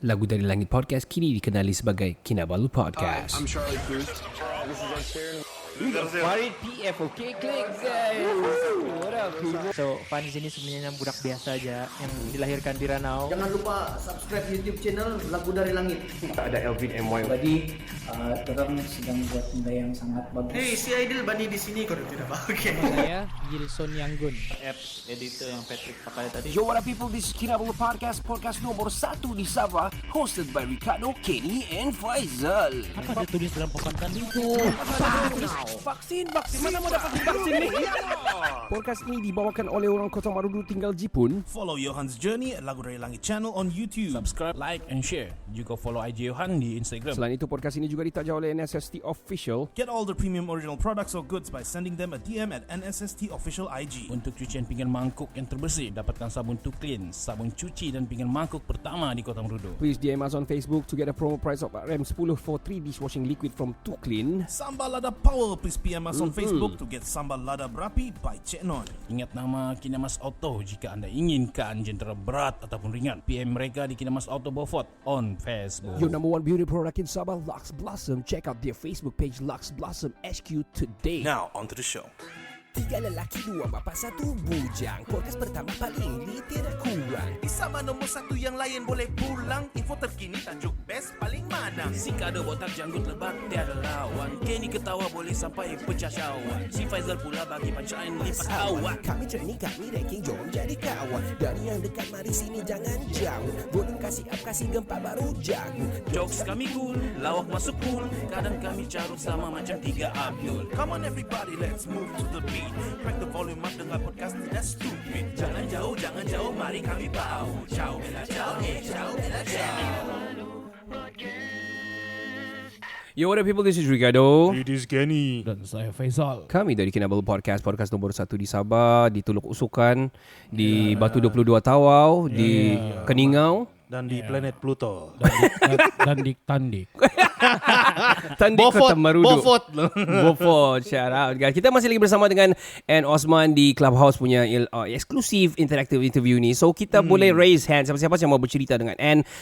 Lagu dari Langit Podcast kini dikenali sebagai Kinabalu Podcast. I'm Charlie Cruz. This is Ed Sheeran. Farid PF, okay, click guys. What up? So, Fan di sini sebenarnya budak biasa aja yang dilahirkan di Ranau. Jangan lupa subscribe YouTube channel Lagu Dari Langit. Ada Elvin MY. Jadi, orang sedang buat benda yang sangat bagus. Hey, si Aidil Bani di sini kalau tidak apa. Okay. Saya Gilson Yanggun, apps editor yang Patrick pakai tadi. Yo, what up people, this is Kinabalu Podcast, podcast nomor 1 di Sabah, hosted by Ricardo, Kenny and Faizal. Apa dia tulis dalam papan tadi itu? Vaksin, mana mau dapat vaksin ni? Podcast ini dibawakan oleh orang Kota Marudu tinggal Jepun. Follow Johan's Journey at Lagu Dari Langit channel on YouTube. Subscribe, like and share. Juga follow IG Johan di Instagram. Selain itu, podcast ini juga ditaja oleh NSST Official. Get all the premium original products or goods by sending them a DM at NSST Official IG. Untuk cucian pinggan mangkuk yang terbersih, dapatkan sabun To Clean, sabun cuci dan pinggan mangkuk pertama di Kota Marudu. Please DM us on Facebook to get a promo price of RM10 for 3 dishwashing liquid from To Clean. Sambal Lada Power, please PM us on Facebook to get Sambal Lada Berapi by Cik Non. Ingat nama Kinamas Auto jika anda inginkan jentera berat ataupun ringan. PM mereka di Kinamas Auto Beaufort on Facebook. Your number one beauty product in Sabah, Lux Blossom. Check out their Facebook page, Lux Blossom HQ today. Now, on to the show. 3 lelaki, 2 bapa, 1 bujang. Podcast pertama paling lit, tidak kurang. Di Sabah nombor 1 yang lain boleh pulang. Info terkini tajuk best paling mana. Si Kado botak janggut lebat tiada lawan. Kenny ketawa boleh sampai pecah syawak. Si Faizal pula bagi punchline lipat kawan. Kami training, kami ranking, jom jadi kawan. Dari yang dekat, mari sini jangan jauh. Volume kasih up, kasih gempa baru jago. Jokes kami cool, lawak masuk cool. Kadang kami carut sama macam 3 Abdul. Come on everybody, let's move to the beat. Crack the volume up, dengar podcast tidak stupid. Jangan jauh, mari kami bau. Ciao, bella, ciao, ciao, bella, ciao. Yo, what up people, this is Ricardo. It is Kenny. Dan saya Faizal. Kami dari Kinabalu Podcast, podcast nomor 1 di Sabah, di Teluk Usukan, di Batu 22 Tawau, di Keningau. Dan di planet Pluto. Dan di Tandik. Tandik Kota Marudu. Beaufort, shout out guys. Kita masih lagi bersama dengan Osman di Clubhouse punya eksklusif interactive interview ni. So kita boleh raise hand, siapa-siapa yang mau bercerita dengan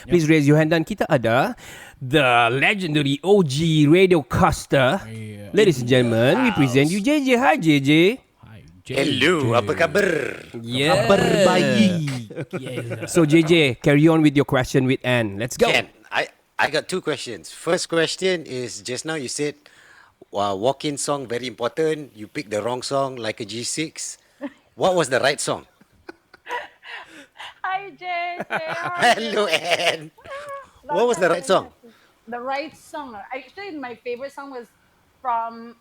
please raise your hand. Dan kita ada the legendary OG radiocaster. Ladies and gentlemen, we present you JJ. Hi JJ. Hello, apa khabar? Yeah. Kabar bayi. So JJ, carry on with your question with Anne. Let's go. Ken, I got 2 questions. First question is, just now you said walk-in song very important. You picked the wrong song like a G6. What was the right song? Hi, Jay. Hello, Anne. What was the right song? The right song. Actually, my favorite song was from,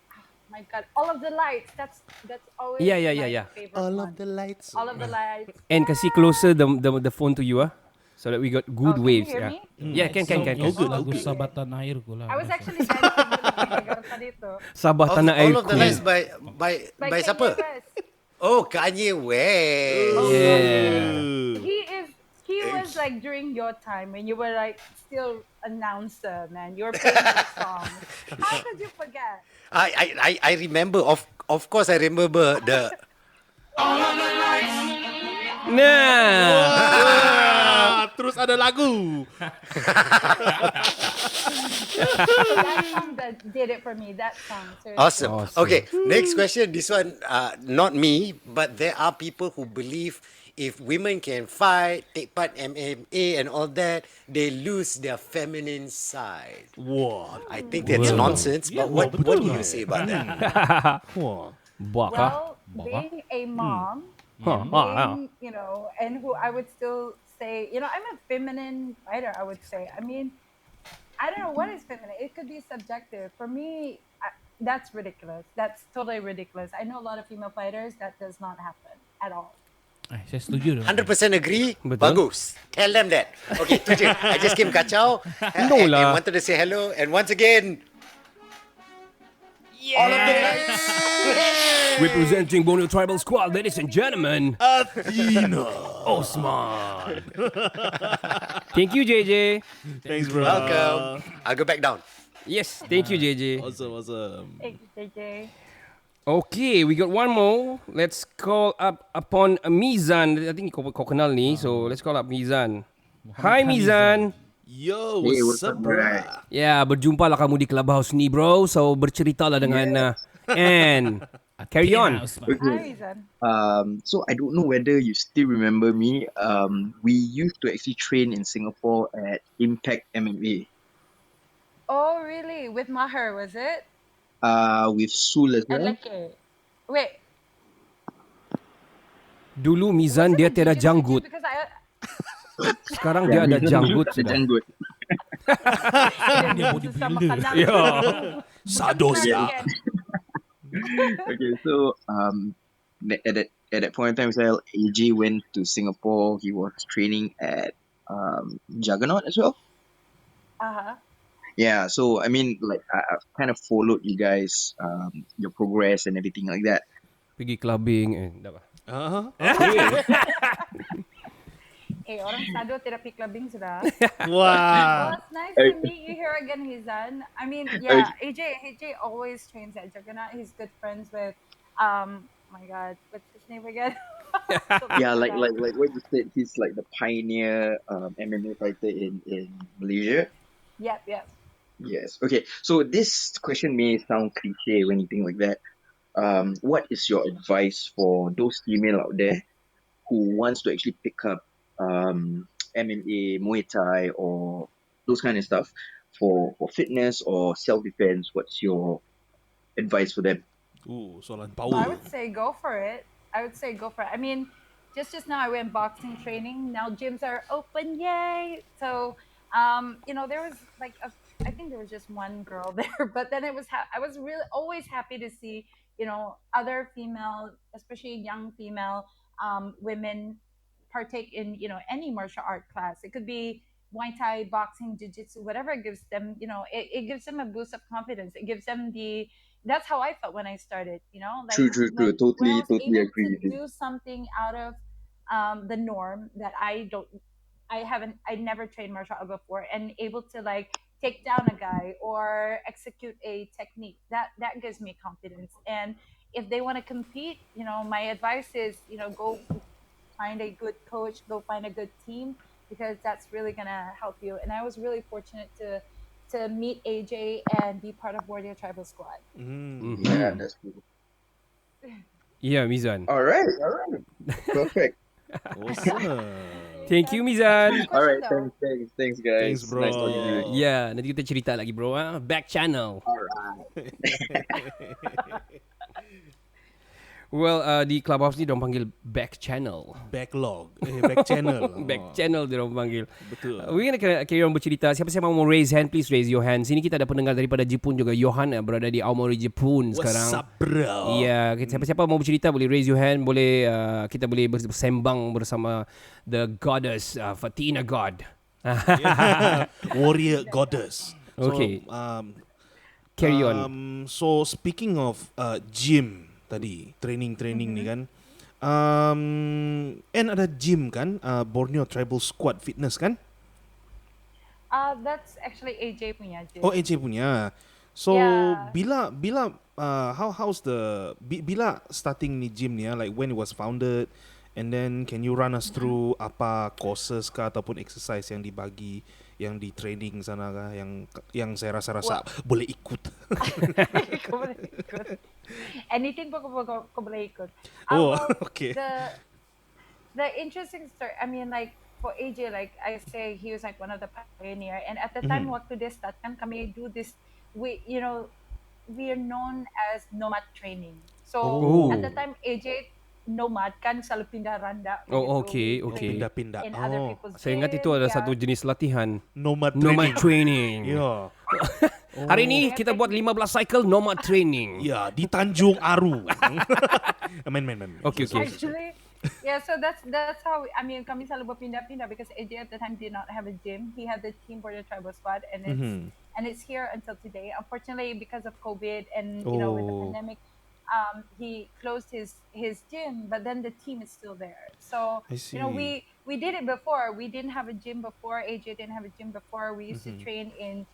my God, All of the Lights. That's always Yeah. my favorite All one. of the lights. All of the Lights. And kasih closer the phone to you so that we got good Oh, can waves. you hear Yeah. me? Yeah, can. Lagu Sabatan Airku lah. I was actually dancing with the figure tadi tu. Sabah tanah All airku. of the lights by Kanye siapa? West. Oh, Kanye West. Yeah. He was like during your time when you were like still announcer, man. You were playing that song. How could you forget? I remember. Of course, I remember the. Nah. Terus ada lagu. That song that did it for me. That song. Seriously. Awesome. Okay, next question. This one, not me, but there are people who believe if women can fight, take part MMA and all that, they lose their feminine side. Wah. I think that's nonsense. But what do you say about that? Well, being a mom, being, and who I would still say, I'm a feminine fighter, I would say. I mean, I don't know what is feminine. It could be subjective. For me, that's ridiculous. That's totally ridiculous. I know a lot of female fighters, that does not happen at all. Saya setuju. 100% agree. Betul. Bagus. Tell them that. Okay, tu je. I just came kacau. No and lah. wanted to say hello. And once again, all of the lights. Representing Borneo Tribal Squad, ladies and gentlemen, Athena. Osman. Thank you, JJ. Thanks, bro. Welcome. I'll go back down. Yes, thank you, JJ. Awesome. Thank you, JJ. Okay, we got one more. Let's call up upon Mizan. I think kau kenal ni, so let's call up Mizan. Hi, Mizan. Yo, Hey, what's what's up, up, bro? bro? Ya, berjumpa lah kamu di Clubhouse ni, bro. So, berceritalah dengan Anne. Carry on. Hi, Okay. Izan. So I don't know whether you still remember me. We used to actually train in Singapore at Impact MMA. Oh, really? With Maher, was it? With Sul as And well. wait, Dulu was Mizan it dia a tiada jiu-jitsu gym? janggut. Because I Sekarang Yeah, dia ada Mizan dulu janggut tak ada sudah. janggut. dia susah makanan. Ya. Sados ya. American. Okay, so at that point in time, well, AJ went to Singapore. He was training at Juggernaut as well. Uh-huh. Yeah, so I mean, like I've kind of followed you guys, your progress and everything like that. Pergi clubbing. Dah lah. Orang Sado therapy clubbing sudah. Wah. Well, it's nice to meet you here again, Hizan. I mean, yeah, AJ always trains at Juggernaut. He's good friends with, my God, what's his name again? Yeah, like what you said, he's like the pioneer MMA fighter in Malaysia. Yep. Yes. Okay. So this question may sound cliche or anything like that. What is your advice for those female out there who wants to actually pick up MMA, Muay Thai, or those kind of stuff for fitness or self defense? What's your advice for them? Soalan I power. would say go for it. I mean, just now I went boxing training. Now gyms are open, yay! So, there was like I think there was just one girl there, but then I was really always happy to see other female, especially young female women partake in any martial art class. It could be Muay Thai, boxing, jiu-jitsu, whatever it gives them. It gives them a boost of confidence. It gives them that's how I felt when I started. Like True. when I was Totally able agree to with you. do something out of the norm that I never trained martial art before, and able to like take down a guy or execute a technique that gives me confidence. And if they want to compete, my advice is go find a good coach, go find a good team, because that's really gonna help you. And I was really fortunate to meet AJ and be part of Warrior Tribal Squad. Yeah, that's cool. Ya, Mizan. All right. Perfect. Awesome. Thank you, Mizan. All right. Thanks, guys. Thanks, bro. Nice talking to you. Ya, nanti kita cerita lagi, bro. Back channel. Well, di Clubhouse ni diorang panggil back channel. Backlog. Back channel. Back channel diorang panggil. Betul. We're gonna carry on bercerita. Siapa-siapa mau raise hand, please raise your hand. Sini kita ada pendengar daripada Jepun juga. Johan berada di Aomori, Jepun sekarang. What's up, bro? Ya, siapa-siapa mau bercerita boleh raise your hand. Boleh kita boleh bersembang bersama the goddess Athena God. Warrior goddess. Okay. So, Carry on. So speaking of gym tadi, training ni kan. And ada gym kan, Borneo Tribal Squad Fitness kan? That's actually AJ punya gym. Oh, AJ punya. So Yeah. bila how's the bila starting ni gym ni like when it was founded, and then can you run us through apa courses kah ataupun exercise yang dibagi, yang di training sana kah, yang saya rasa boleh ikut. Kau boleh ikut. Anything pun kau boleh ikut. Oh, Well, okay. The interesting story, I mean, like for AJ, like I say, he was like one of the pioneer. And at the time waktu dia start kan, kami do this, we are known as nomad training. So at the time AJ nomad kan, selalu pindah randa. Oh, begitu. okay. Pindah-pindah. In other people's Saya ingat gym, itu ada yeah. satu jenis latihan. Nomad training. Ya. Hari ini kita buat 15 cycle nomad training. Ya, di Tanjung Aru. Main. Okay. Actually, yeah, so that's how kami selalu berpindah-pindah, because AJ at the time did not have a gym. He had the team for the tribal squad, and it's here until today. Unfortunately, because of COVID and with the pandemic, he closed his gym, but then the team is still there. So I see. We did it before. We didn't have a gym before. AJ didn't have a gym before. We used to train in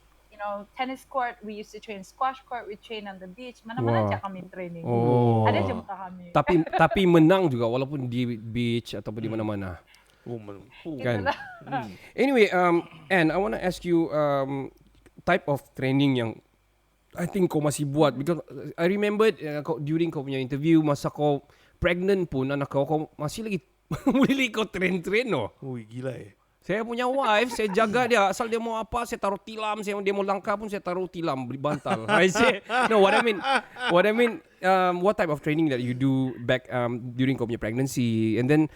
tennis court. We used to train squash court. We train on the beach. Mana-mana aja kami training. Oh. Ada jam kami. Tapi menang juga walaupun di beach ataupun di mana-mana. Kan. Anyway, and I want to ask you type of training yang I think kau masih buat because I remembered during kau punya interview masa kau pregnant pun anak kau masih lagi boleh kau train no. Ui, gila Saya punya wife, saya jaga dia. Asal dia mau apa, saya taruh tilam. Dia mau langkah pun, saya taruh tilam, beri bantal. I say, no, what I mean, what type of training that you do back during kau punya pregnancy, and then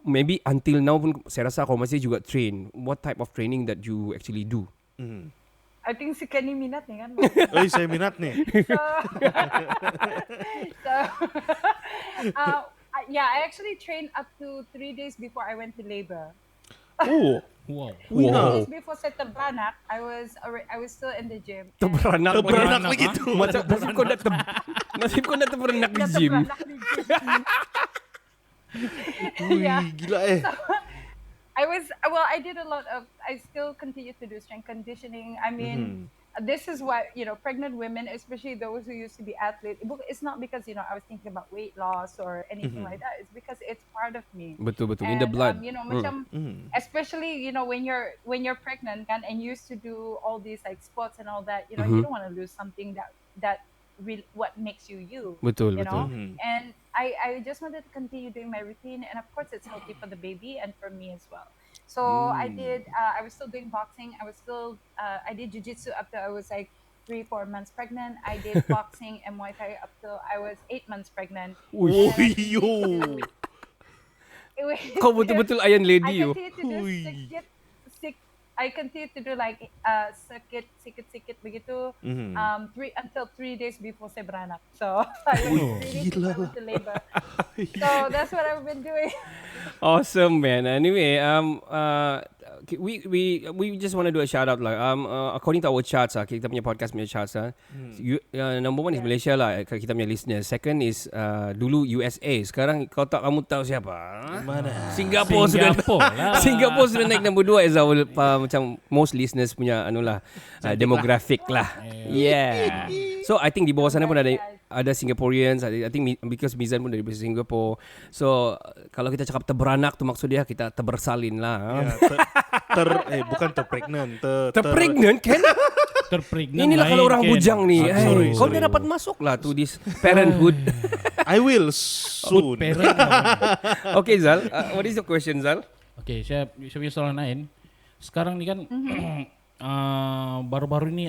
maybe until now pun, saya rasa kau masih juga train. What type of training that you actually do? I think si Kenny minat nih kan. Saya minat nih. Yeah, I actually trained up to 3 days before I went to labor. Oh, Wow. 3 days before saya terberanak, I was still in the gym. Terberanak lagi tu. Macam nasib kau nak terberanak di gym. Yeah. Gila So, I did a lot of, I still continue to do strength conditioning. I mean, this is why, pregnant women, especially those who used to be athletes, it's not because, I was thinking about weight loss or anything like that. It's because it's part of me. Betul, in the blood. Macam, especially, when you're pregnant and you used to do all these like sports and all that, you don't want to lose something that what makes you. Betul. And I just wanted to continue doing my routine, and of course it's healthy for the baby and for me as well. So I was still doing boxing. I did jiu-jitsu up till I was like 3-4 months pregnant. I did boxing and Muay Thai up till I was 8 months pregnant. Kau betul-betul Iron Lady yo. I continued to do like sikit begitu until 3 days before saya beranak. So I went to labor. So that's what I've been doing. Awesome, man. Anyway, we just want to do a shout out lah. According to our charts, kita punya podcast punya charts, number one is Malaysia lah, kita punya listeners. Second is dulu USA. Sekarang kamu tahu siapa? Mana? Singapore sudah naik number 2 as our macam most listeners punya demographic lah. Yeah. So I think di bawah sana pun ada Singaporeans. I think because Mizan pun dari Singapore. So kalau kita cakap terberanak tu maksud dia kita terbersalin lah. Bukan terpregnant. Terpregnant kan? Terpregnant. Inilah kalau orang Ken. bujang ni. Kau Sorry. dah dapat masuk lah to this parenthood. I will soon. Okay Zal, what is your question Zal? Okay, saya punya soalan lain. Sekarang ni kan baru-baru ni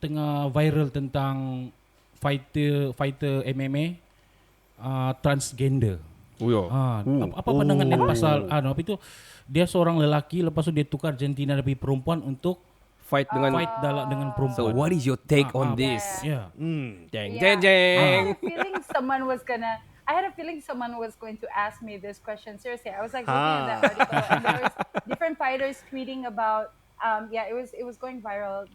tengah viral tentang fighter MMA transgender. Apa pandangan dia pasal apa itu? Dia seorang lelaki, lepas tu dia tukar jantina dari perempuan untuk fight dengan perempuan. So what is your take on this? Yeah. Jeng. I had a feeling someone was going to ask me this question. Seriously, I was like looking at that article, and there was different fighters tweeting about. It was going viral.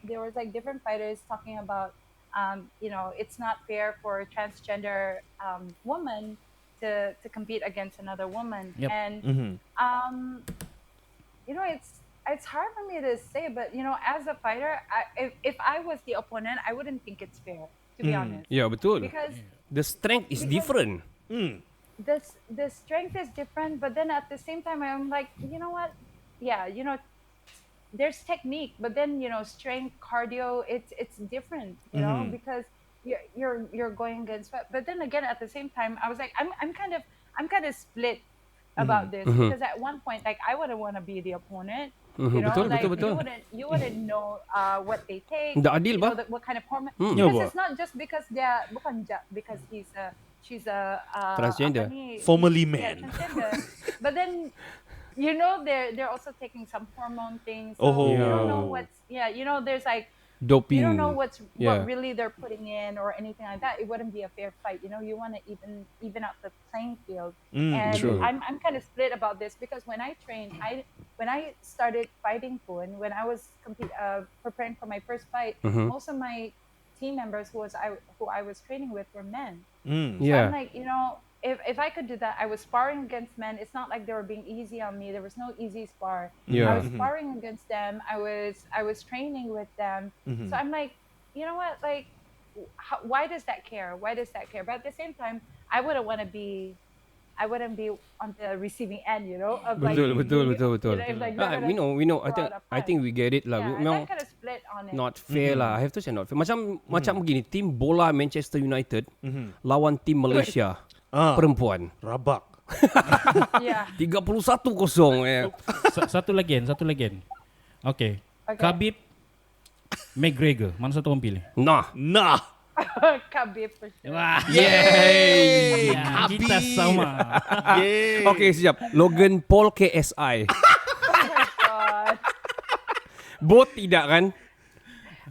There was like different fighters talking about, it's not fair for transgender woman to compete against another woman, and it's hard for me to say, but as a fighter, if I was the opponent, I wouldn't think it's fair, to be honest. Yeah, betul. Because the strength is different. The strength is different, but then at the same time, I'm like, you know what? Yeah, there's technique, but then strength, cardio, it's different, because you're going against. But then again, at the same time, I was like, I'm kind of split about this, because at one point, like, I wouldn't want to be the opponent. Betul. You wouldn't know what they take. Tak adil ba? What kind of hormone? Because it's not just because because she's a transgender, formerly man. Transgender. But then they're also taking some hormone things. So you don't know what's there's like doping. You don't know what really they're putting in or anything like that. It wouldn't be a fair fight. You want to even out the playing field. And true. I'm kind of split about this, because when I trained, when I started fighting Poon, when I was preparing for my first fight, most of my team members who I was training with were men. So I'm like, if I could do that, I was sparring against men. It's not like they were being easy on me. There was no easy spar. I was sparring against them. I was training with them. So I'm like, you know what? Like, why does that care? Why does that care? But at the same time, I wouldn't want to be I wouldn't be on the receiving end, you know, of like Betul. You know, if like they're gonna We know. throw out a I punch. think we get it lah. Yeah, Memang that kind of split on it. not fair lah. I have to say not fair. Macam begini, tim bola Manchester United lawan tim Malaysia perempuan. Rabak. Yeah. 31-0 Satu lagi. Okay. Khabib, McGregor. Mana satu orang pilih? Nah. Khabib for sure. Wah. Yay! Ya, kita sama. Yay! Okay, siap. Logan Paul KSI. Oh my god. Both tidak kan?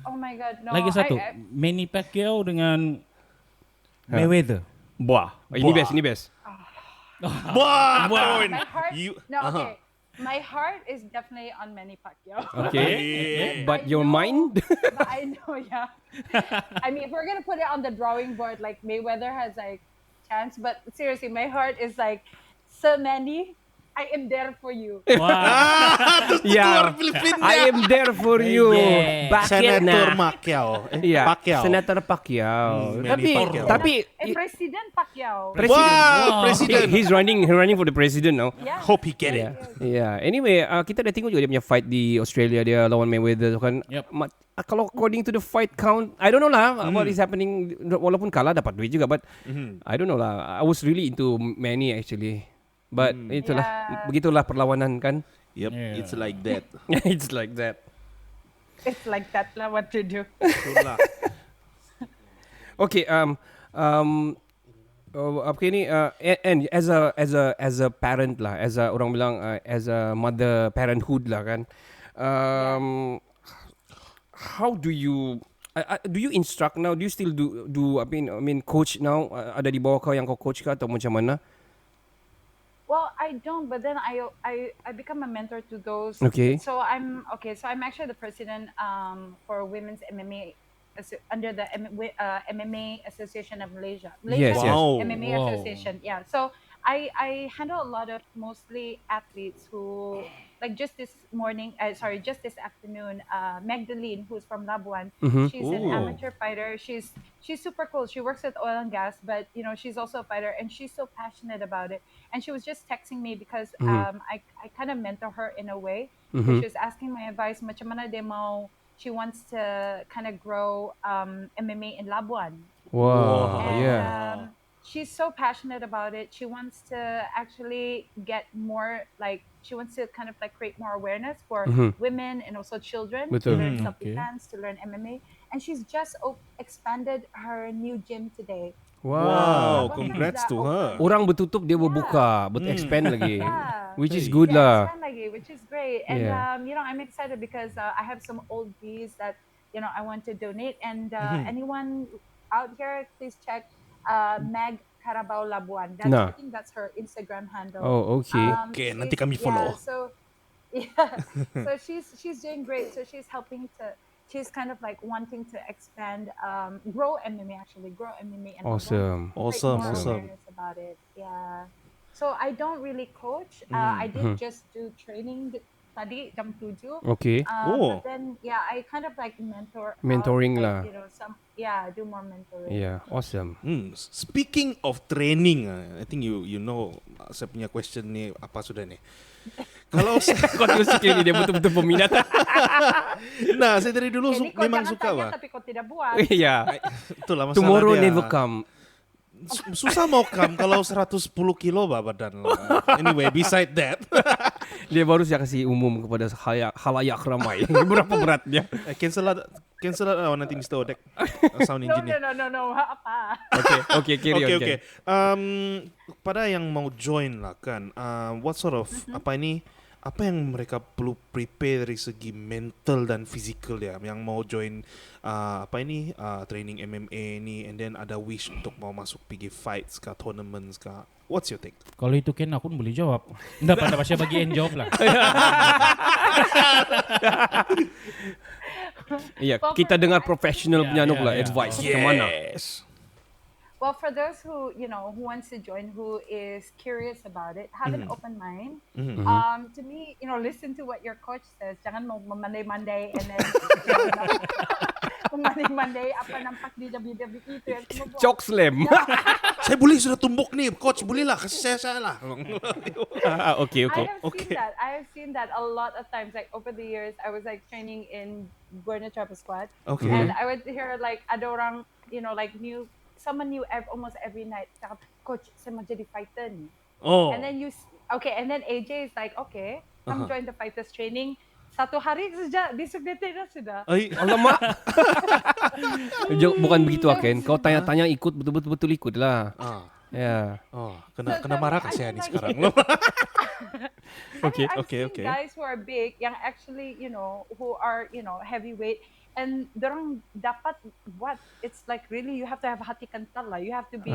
Oh my god. No. Lagi satu, Manny Pacquiao dengan Mayweather. Ini best. Wah, My heart. You- Okay. My heart is definitely on Manny Pacquiao. Okay. But your know- mind? But I know, yeah. I mean, if we're gonna put it on the drawing board, like Mayweather has like chance, but seriously, my heart is like, Sir Manny, I am there for you. Yeah. I am there for you. Yeah. Back it Senator na. Pacquiao. Yeah. Pacquiao. Senator Pacquiao. Manny Pacquiao. Tapi President Pacquiao. President. He's running for the president now. Yeah. Hope he get it. Yeah. Anyway, kita dah tengok juga dia punya fight di Australia, dia lawan Mayweather kan. Yep. Kalau according to the fight count, I don't know lah what is happening. Walaupun kalah dapat duit juga, but I don't know lah. I was really into Manny actually. But itulah, begitulah perlawanan kan. Yep, Yeah. it's like that. It's like that. It's like that lah, what to do. Itulah. Okay, apa ni? And as a parent lah, as a orang bilang as a mother parenthood lah kan. How do you instruct now? Do you still do I mean coach now? Ada di bawah kau yang kau coach kah atau macam mana? Well, I don't, but then I become a mentor to those. Okay. So I'm actually the president for women's MMA under the MMA Association of Malaysia. Yes, yes. Wow. MMA Wow. Association. Yeah. So I handle a lot of mostly athletes who, like just this afternoon, Magdalene, who's from Labuan, she's an Ooh. amateur fighter. She's super cool. She works at oil and gas, but you know, she's also a fighter and she's so passionate about it. And she was just texting me because I kind of mentor her in a way. So she was asking my advice, macam mana dia mau, she wants to kind of grow MMA in Labuan. Wow. And, Yeah. she's so passionate about it. She wants to actually get more, like, she wants to kind of like create more awareness for women and also children Betul. to learn Okay. self-defense, to learn MMA. And she's just expanded her new gym today. Wow, What congrats is that to her. Orang bertutup dia berbuka, expand lagi. Yeah. Which is good lah. expand lagi, which is great. And Yeah. you know, I'm excited because I have some old bees that, you know, I want to donate. And anyone out here, please check Mag Carabao Labuan. Nah. I think that's her Instagram handle. Oh, okay. Okay, she's- nanti kami follow. Yeah, so she's doing great. So she's helping to. She's kind of like wanting to expand, grow MMA actually, grow MMA and Awesome. create Awesome, more awesome. awareness about it. Yeah. So I don't really coach. I did just do training tadi jam 7. Okay. Oh. But then I kind of like mentor. Mentoring like, lah. You know, do more mentoring. Yeah, awesome. Speaking of training, I think you know saya punya question ni apa sudah ni. Kalau Kau tengok sikit ni dia betul-betul peminat. nah, saya dari dulu Jadi kau memang jangan suka tanya lah. tapi kau tidak buat. Yeah. Itulah masalah Tomorrow dia. never come. Susah mau kalau 110 kilo badan lah. Anyway, beside that. Dia baru saja kasih umum kepada halayak ramai. Berapa beratnya? Cancel lah nanti Mr. Odek, sound No, engineer. no. Apa? Okay, carry on. Okay. Pada yang mau join lah kan, what sort of apa yang mereka perlu prepare dari segi mental dan physical dia yang mau join training MMA ni, and then ada wish untuk mau masuk pergi fights kah, tournaments kah. What's your take? Kalau itu Ken aku pun boleh jawab. Nggak pada pasal bagian jawab lah. Iya, Well, kita for- dengar professional punya yeah. advice. Macam mana? Well, for those who who wants to join, who is curious about it, have an open mind. To me, listen to what your coach says. Jangan mau memandai-mandai and then Mandai apa nampak di WWE itu yang semua buat. Choke slam. Saya boleh sudah tumbuk nih, coach, bolehlah kasih saya lah. Okay. I have seen that a lot of times. Like over the years, I was like training in Borneo Travel Squad, and I would hear like ada orang, like someone new almost every night. Coach, saya mau jadi fighter nih. Oh. And then and then AJ is like, okay, come join the fighters training. Satu hari saja disebutkan sudah. Alamak. Bukan begitu Ken. Kau tanya-tanya ikut betul ikut lah. Ya. Oh, kena marah kasih ni sekarang. Okay. Guys who are big, yang actually, who are, heavyweight, and dorang dapat what? It's like really you have to have hati kental lah. You have to be,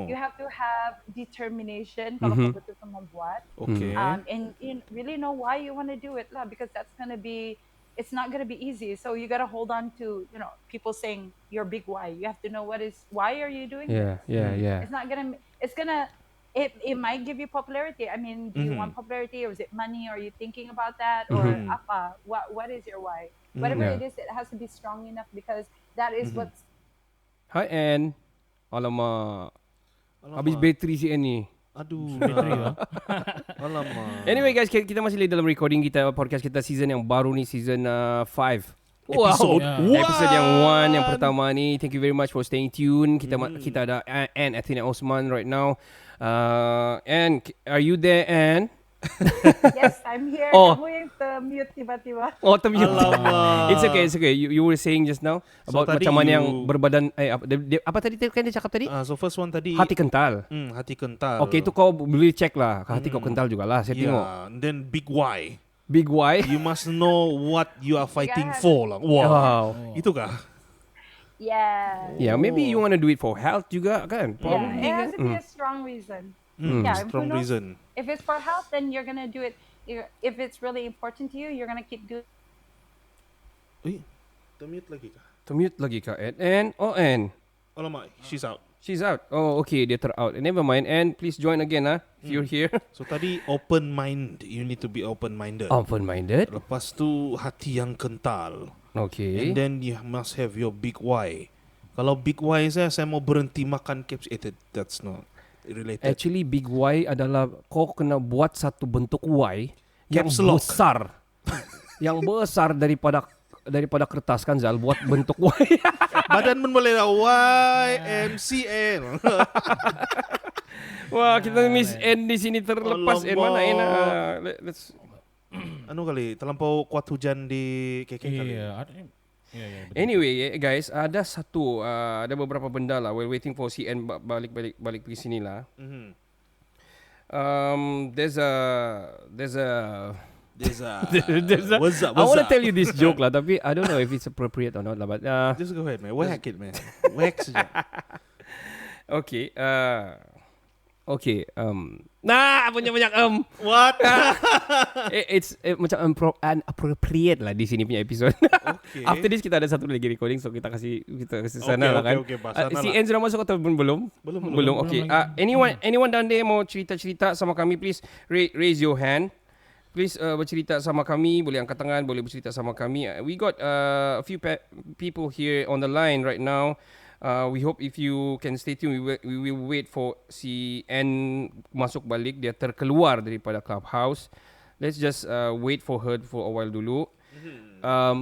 you have to have determination kalau kau betul mau buat. Okay. And you really know why you want to do it lah, because it's not gonna be easy. So you gotta hold on to, people saying your big why. You have to know why are you doing this? Yeah. It might give you popularity. I mean, do you want popularity, or is it money? Or are you thinking about that, or apa? What is your why? Whatever it is, it has to be strong enough, because that is what's. Hi Ann. Alamak. Habis bateri si Ann ni. Aduh. Alamak. Anyway guys, kita masih lagi dalam recording kita podcast kita season yang baru ni, season 5. Episode Episode yang 1 yang pertama ni. Thank you very much for staying tuned. Kita ada Ann, Athena, Osman right now. Ann, are you there, Ann? Yes, I'm here. Kamu yang mute tiba-tiba. Oh, termute. It's okay. You were saying just now about macam mana yang berbadan apa tadi kan dia cakap tadi? So first one tadi hati kental. Hati kental. Okay, itu kau boleh check lah. Hati kau kental jugalah. Saya tengok. And then big why. Big why? You must know what you are fighting for lah. Wow. Itu kah? Yeah, maybe you want to do it for health juga kan? Probably. It has to be a strong reason. Strong reason. If it's for health, then you're gonna do it. If it's really important to you, you're gonna keep doing. Termute lagi kah? Ann? Alamak, she's out. She's out. Oh, okay, dia out. Never mind. And please join again if you're here. So tadi open mind. You need to be open-minded. Open-minded. Lepas tu hati yang kental. Okay. And then you must have your big why. Kalau big why saya mau berhenti makan caps. That's not related. Actually, big Y adalah kau kena buat satu bentuk Y yang besar. Yang besar daripada kertas kan Zal, buat bentuk Y. Badan pun boleh lah YMCA. Wah, kita miss N di sini terlepas. N mana N? Let's kali terlampau kuat hujan di KK kali. Anyway, guys, ada beberapa benda lah. We're waiting for CN balik pergi sini lah. There's a what's up? I want to tell you this joke lah, tapi I don't know if it's appropriate or not lah. But just go ahead, man. Whack it, man. Whack saja. Okay. Banyak What? It's macam inappropriate lah di sini punya episode. Okay. After this kita ada satu lagi recording, so kita kasih sana lah kan. Okay, Si N sudah masuk atau belum? Belum. Okay. Anyone down there mau cerita sama kami, please raise your hand. Please bercerita sama kami, boleh angkat tangan, boleh bercerita sama kami. We got a few people here on the line right now. We hope if you can stay tuned, we will wait for si N masuk balik. Dia terkeluar daripada Clubhouse. Let's just wait for her for a while dulu.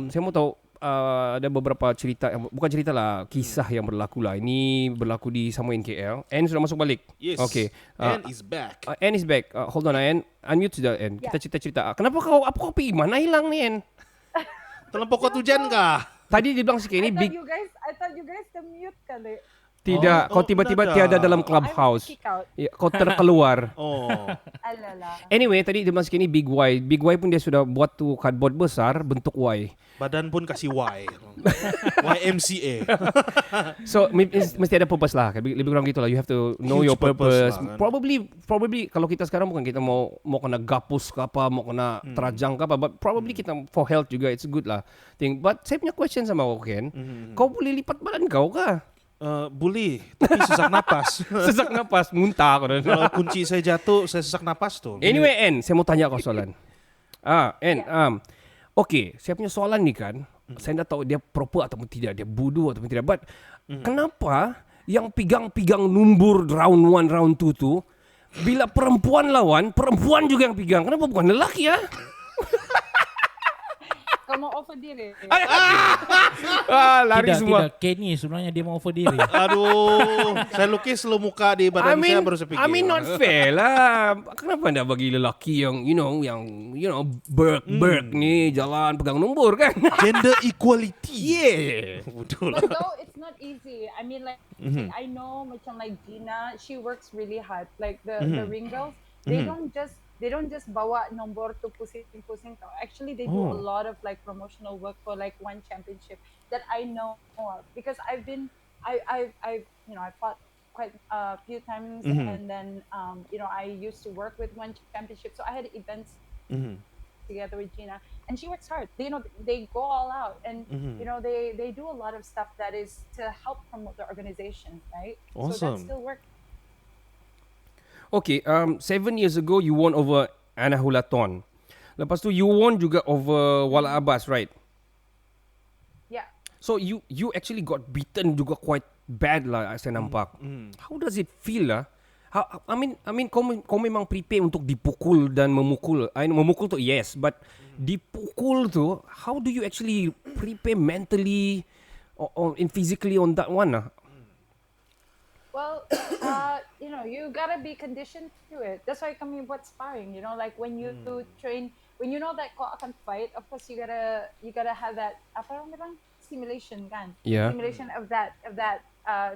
Saya mau tahu ada beberapa cerita, bukan cerita lah, kisah yang berlaku lah. Ini berlaku di somewhere in KL. N sudah masuk balik. Yes. Okay. N is back. N is back. Hold on, N. Unmute sudah, N. Kita cerita-cerita. Kenapa kau pergi? Mana hilang ni, N? Terlampau kuat hujan kah? Tadi dia bilang sikit ni big. I thought you guys mute kali. Tidak, kau tiba-tiba tiada dalam Clubhouse. Ya, kau terkeluar. Alala. Anyway, tadi dia bilang sikit ni big Y. Big Y pun dia sudah buat tu cardboard besar bentuk Y. Badan pun kasih Y. YMCA. So mesti ada purpose lah. Lebih kurang gitulah. You have to know Huge your purpose. lah, kan? Probably kalau kita sekarang bukan kita mau kena gapus ke apa, mau kena terajang ke apa, but probably kita for health juga it's good lah. But saya punya question sama kau, Ken. Kau boleh lipat badan kau kah? Boleh, tapi sesak napas. Sesak napas, muntah kau. Kalau kunci saya jatuh, saya sesak napas tu. Anyway, N, saya mau tanya kau soalan. N, okay, saya punya soalan ni kan, Saya tak tahu dia proper ataupun tidak, dia bodoh ataupun tidak. But kenapa yang pegang-pegang numbur round 1, round 2 tu, bila perempuan lawan, perempuan juga yang pegang. Kenapa bukan lelaki ya? Kau mau offer diri? Lari semua. Tidak, Kenny sebenarnya dia mau offer diri. Aduh, saya lukis lo muka di badan saya baru saya fikir. Not fair lah. Kenapa anda bagi lelaki yang berk ni jalan pegang nombor kan? Gender equality. Yeah. Betul. But though it's not easy. I mean, like I know, macam like Gina, she works really hard. Like the ring girls, they don't just bawa nombor to pusing. Actually, they do a lot of like promotional work for like one championship that I know of, because I fought quite a few times, and then I used to work with one championship, so I had events together with Gina, and she works hard. They go all out, and they do a lot of stuff that is to help promote the organization, right? So that Awesome. still works. Okay, 7 years ago you won over Anna Hulaton. Lepas tu you won juga over Wala Abbas, right? Yeah. So you actually got beaten juga quite bad lah, saya nampak. How does it feel lah? I mean kau memang prepare untuk dipukul dan memukul. Memukul tu yes, but dipukul tu, how do you actually prepare mentally or physically on that one lah? Well, you gotta be conditioned to it. That's why kami buat sparring. Like when you train, when you know that kau akan fight, of course you gotta have that simulation kan? Yeah. Simulation of that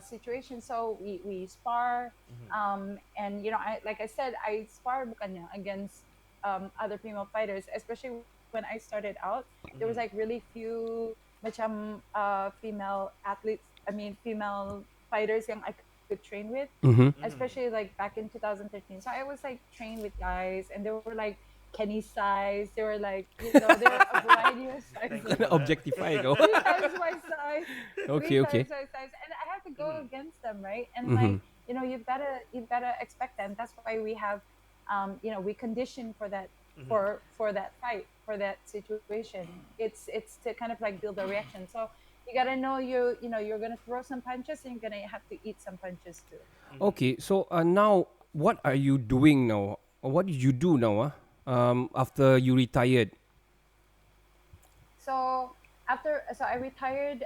situation. So we spar, and like I said, I spar bukannya against other female fighters, especially when I started out. There was like really few macam female athletes. I mean female fighters yang I could train with, especially like back in 2013. So I was like trained with guys, and they were like Kenny size. They were like, they were a variety of sizes. Objectify go. 3 times my size. Okay. 3 times my size, and I have to go against them, right? And like you've gotta expect them. That's why we have, we condition for that. For that fight, for that situation, it's to kind of like build a reaction. So you gotta know you're gonna throw some punches, and you're gonna have to eat some punches too. Okay, so now what are you doing now? What did you do now? After you retired? So I retired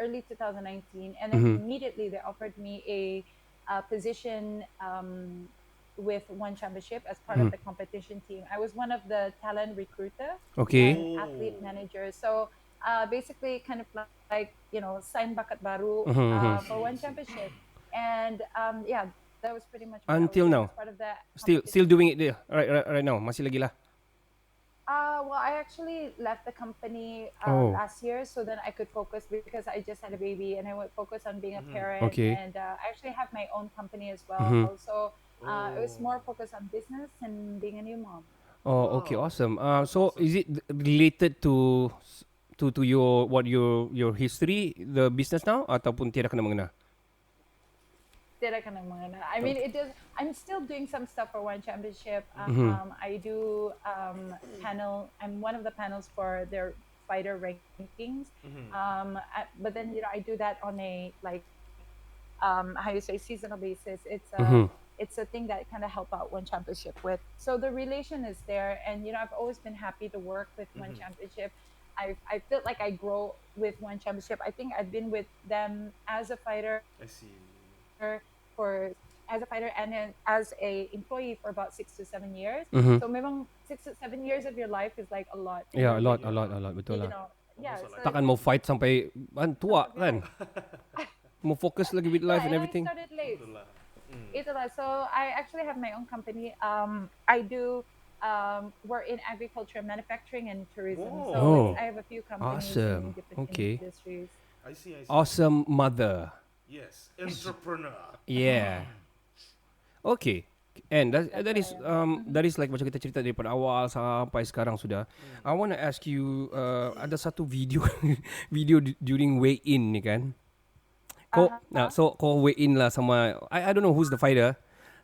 early 2019, and then immediately they offered me a position with One Championship as part of the competition team. I was one of the talent recruiter and athlete manager. So basically kind of like sign bakat baru for One Championship. And that was pretty much until now. Part of that Still doing it there right now. Masih lagi lah. Well, I actually left the company last year, so then I could focus, because I just had a baby, and I would focus on being a parent. Okay. And I actually have my own company as well. So it was more focused on business and being a new mom. Oh, okay, awesome. So is it related to your history, the business now, ataupun tiada kena mengena? Tiada kena mengena. I mean, it does. I'm still doing some stuff for One Championship. I do panel. I'm one of the panels for their fighter rankings. But then I do that on a how you say, seasonal basis. It's a thing that kind of help out One Championship with. So the relation is there, and I've always been happy to work with One Championship. I feel like I grow with One Championship. I think I've been with them as a fighter. I see. As a fighter and then as a employee for about 6 to 7 years. So memang 6 to 7 years of your life is like a lot. Yeah, a lot, betul lah. Takkan mau fight sampai tua kan? Mau fokus lagi with life and everything. I started late. Itulah. So I actually have my own company. I do work in agriculture, manufacturing, and tourism. So I have a few companies in different industries. I see. Awesome mother. Yes, entrepreneur. Yeah. Okay. And that is like macam kita cerita daripada awal sampai sekarang sudah. I want to ask you, ada satu video during weigh-in ni kan. So kau weigh-in lah sama, I don't know who's the fighter.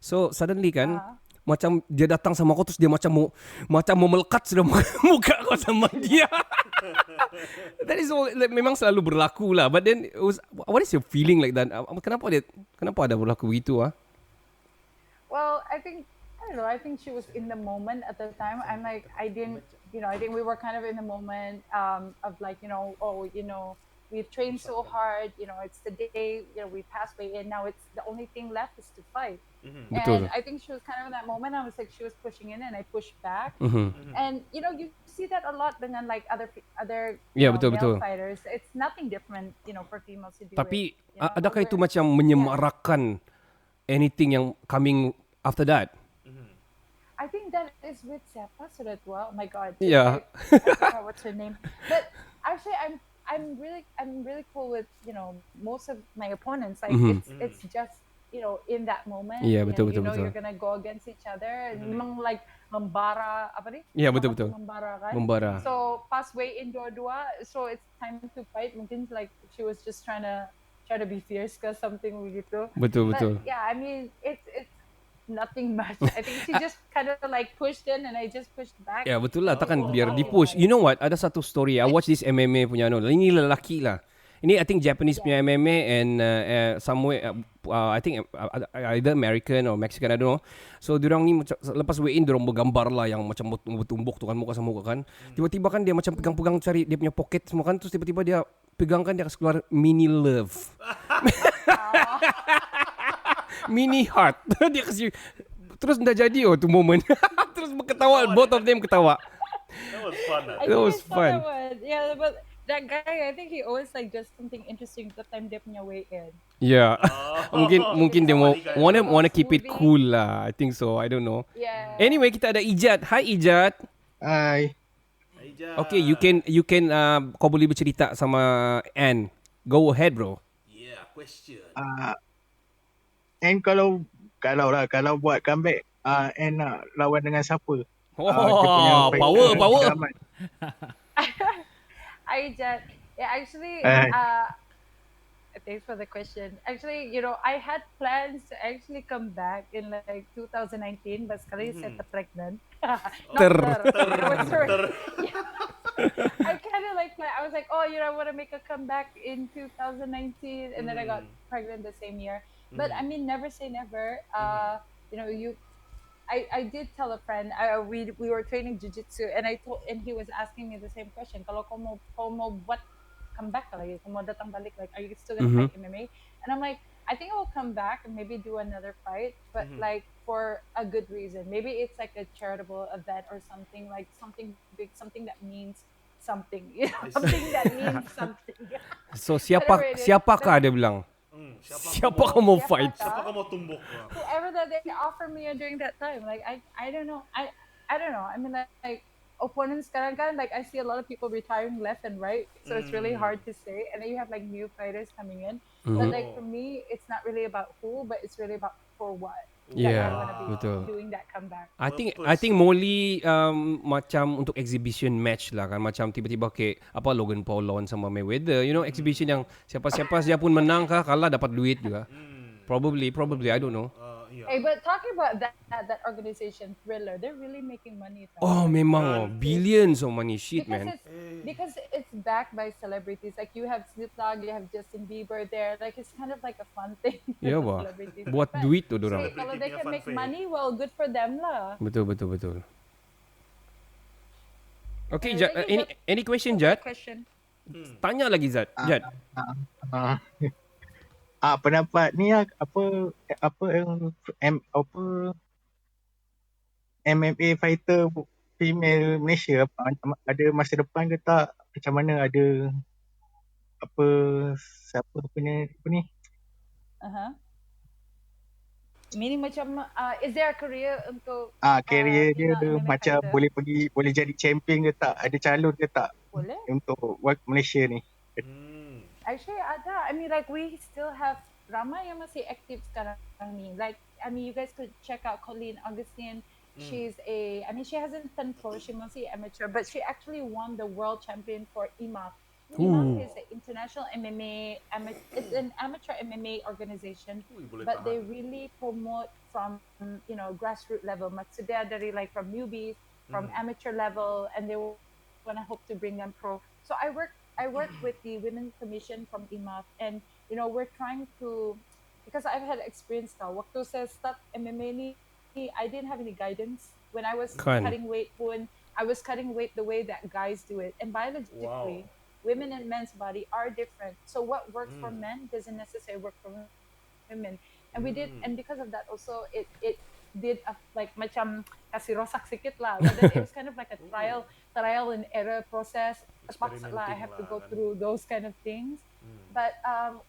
So suddenly kan, macam dia datang sama kau terus dia macam mau melekat sudah muka kau sama dia. That is all, like, memang selalu berlaku lah. But then what is your feeling like that? Kenapa ada berlaku begitu ah? Well, I don't know. I think she was in the moment at the time. I'm like, I didn't, I think we were kind of in the moment of like, we've trained so hard. It's the day, we passed way in. Now it's the only thing left is to fight. Betul. And I think she was kind of in that moment. I was like, she was pushing in, and I pushed back. And you see that a lot dengan like other betul, male betul. fighters. It's nothing different, for females to do. Tapi it, adakah itu macam menyemarakkan anything yang coming after that? I think that is with siapa sudah tua. Oh my god. Yeah. I forgot what's her name. But actually, I'm really cool with most of my opponents. Like it's just in that moment. Yeah, betul. You're gonna go against each other. And memang like membara apa nih? Yeah, betul. Membara kan. Membara. So pas weigh in dua-dua, so it's time to fight. Mungkin like she was just trying to be fierce ke something begitu. Betul. But, yeah, I mean it's nothing much. I think she just kind of like pushed in and I just pushed back. Ya, betul lah. Takkan biar di-push. You know what? Ada satu story. I watch this MMA punya ini lelaki lah. Ini I think Japanese punya MMA and somewhere I think either American or Mexican, I don't know. So diorang ni lepas weigh in diorang bergambar lah yang macam bertumbuk tu kan muka sama muka kan. Tiba-tiba kan dia macam pegang-pegang cari dia punya pocket semua kan, terus tiba-tiba dia pegangkan dia keluar mini love. Mini heart. Dia kasi terus dah jadi tu moment. Terus berketawa, both of them ketawa. That was fun. That was fun. Yeah, but that guy, I think he always like does something interesting the time dia punya weigh in. Yeah. Mungkin dia mau wanna keep it cool lah. I think so. I don't know. Yeah. Anyway, kita ada Ijat. Hi Ijat. Hi. Okay, you can kau boleh bercerita sama Anne. Go ahead, bro. Yeah, question. And kalau buat comeback, and nak lawan dengan siapa? Power. Hi, Jet. Yeah, actually, thanks for the question. Actually, I had plans to actually come back in like 2019, but sekali saya pregnant. I kind of like I was like, I want to make a comeback in 2019, and then I got pregnant the same year. But I mean, never say never. I did tell a friend. We were training jiu-jitsu, and he was asking me the same question. Kalau kau mau buat comeback lagi, kau mau datang balik, like, are you still gonna fight MMA? And I'm like, I think I will come back and maybe do another fight, but like for a good reason. Maybe it's like a charitable event or something, like something big, something that means something. Something that means something. So siapakah dia bilang? Siapa kau mau fight? Siapa kau mau tumbuk? Whoever that they offer me during that time, like I don't know. I don't know. I mean, like opponents sekarang kan, like I see a lot of people retiring left and right, so it's really hard to say. And then you have like new fighters coming in, but like for me, it's not really about who, but it's really about for what. Yeah, betul. Doing that comeback. I think mostly macam untuk exhibition match lah kan, macam tiba-tiba Logan Paul lawan sama Mayweather, exhibition yang siapa-siapa saja pun menang kah kalah dapat duit juga. Probably I don't know. Hey, but talking about that organization Thriller, they're really making money. Memang billions of money, shit man. Because it's backed by celebrities. Like you have Snoop Dogg, you have Justin Bieber there. Like it's kind of like a fun thing. Ya bah. Buat duit tu dorang. Kalau they can make money, well, good for them lah. Betul. Okay, Jad, any question, Jad? Tanya lagi Jad. Pendapat ni MMA fighter female Malaysia ada masa depan ke tak? Macam mana ada siapa punya apa ni? Meaning macam is there a career untuk career dia macam fighter? boleh jadi champion ke tak? Ada calon ke tak? Boleh. Untuk Malaysia ni. Actually ada. I mean, like we still have ramai yang masih aktif sekarang ni. Like, I mean, you guys could check out Colleen Augustine. She hasn't turned pro, she masih amateur, but she actually won the world champion for IMAF. IMAF is an international MMA, it's an amateur MMA organization, but they really promote from, grassroots level. Maksudnya dari like from newbies, from amateur level, and they want to hope to bring them pro. So I work with the Women's Commission from IMAF, and we're trying to, because I've had experience now. Waktu saya start MMA ni, I didn't have any guidance when I was cutting weight. When I was cutting weight the way that guys do it, and biologically, women and men's body are different. So what works for men doesn't necessarily work for women. And we did, and because of that also, it did like macam kasih rosak sikit lah. But then it was kind of like a trial and error process. Terpaksa lah, I have to go through those kind of things. But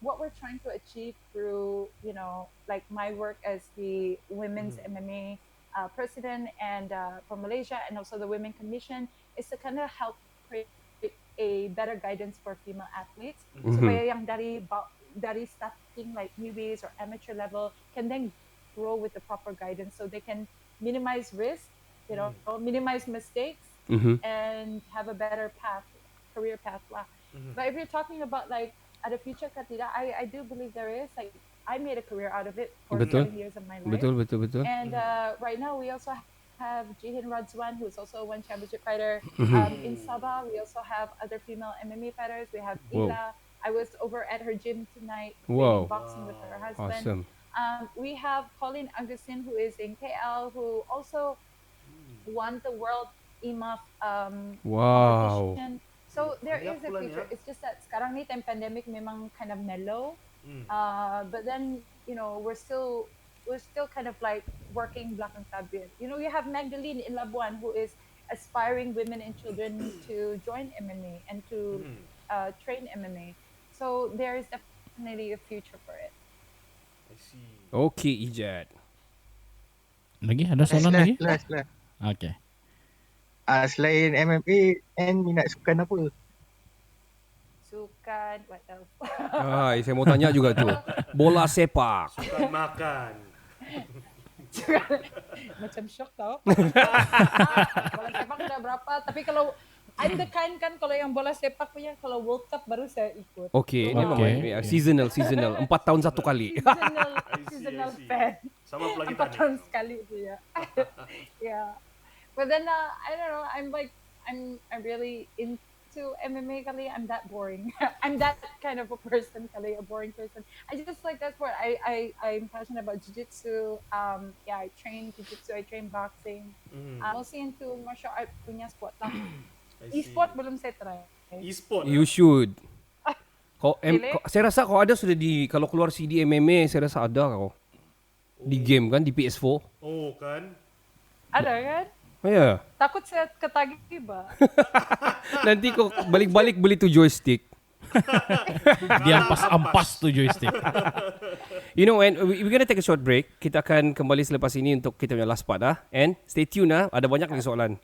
what we're trying to achieve through, like my work as the Women's MMA president and for Malaysia, and also the Women Commission, is to kind of help create a better guidance for female athletes. Supaya yang dari starting like newbies or amateur level can then grow with the proper guidance, so they can minimize risk, minimize mistakes, and have a better career path lah. But if you're talking about like at a future Katida, I do believe there is, like, I made a career out of it for 7 years of my life. Betul. And right now we also have Jihin Radzwan, who's also a one championship fighter. In Sabah, we also have other female MMA fighters. We have Ila. I was over at her gym tonight doing boxing with her husband. Awesome. We have Colleen Augustin, who is in KL, who also won the World IMAF competition. So there is a future. It's just that sekarang ni time pandemic memang kind of mellow. But then, we're still kind of like working black and fabric. You have Magdalene in Labuan, who is aspiring women and children to join MMA and to train MMA. So there is definitely a future for it. I see. Okay, Ijat. Lagi ada soalan lagi? Last. Okay. Selain MMA, minat sukan apa? Sukan, what else? Saya mau tanya juga tu. Bola sepak. Sukan makan. Macam shock tau. Bola sepak udah berapa, tapi kalau I'm the kind kan, kalau yang bola sepak punya, kalau World Cup baru saya ikut. Okay, never mind. Seasonal. 4 tahun satu kali. Seasonal fan. Sama pelagi 4 tahun sekali tu ya. Yeah. But then I don't know, I'm really into MMA kali. I'm that boring. I'm that kind of a person kali, a boring person. I just like that sport. I'm passionate about jiu-jitsu. I train jiu-jitsu, I train boxing. I'm also into martial art punya sport lah. E-sport belum saya try. E-sport. You should. Saya rasa kau ada sudah kalau keluar CD MMA, saya rasa ada kau. Di game kan, di PS4. Oh kan? Ada kan? Ya. Takut saya ketagih tiba. Nanti kau balik-balik beli tu joystick. Dia ampas tu joystick. And we're gonna take a short break. Kita akan kembali selepas ini untuk kita punya last part. And stay tuned. Ada banyak lagi soalan.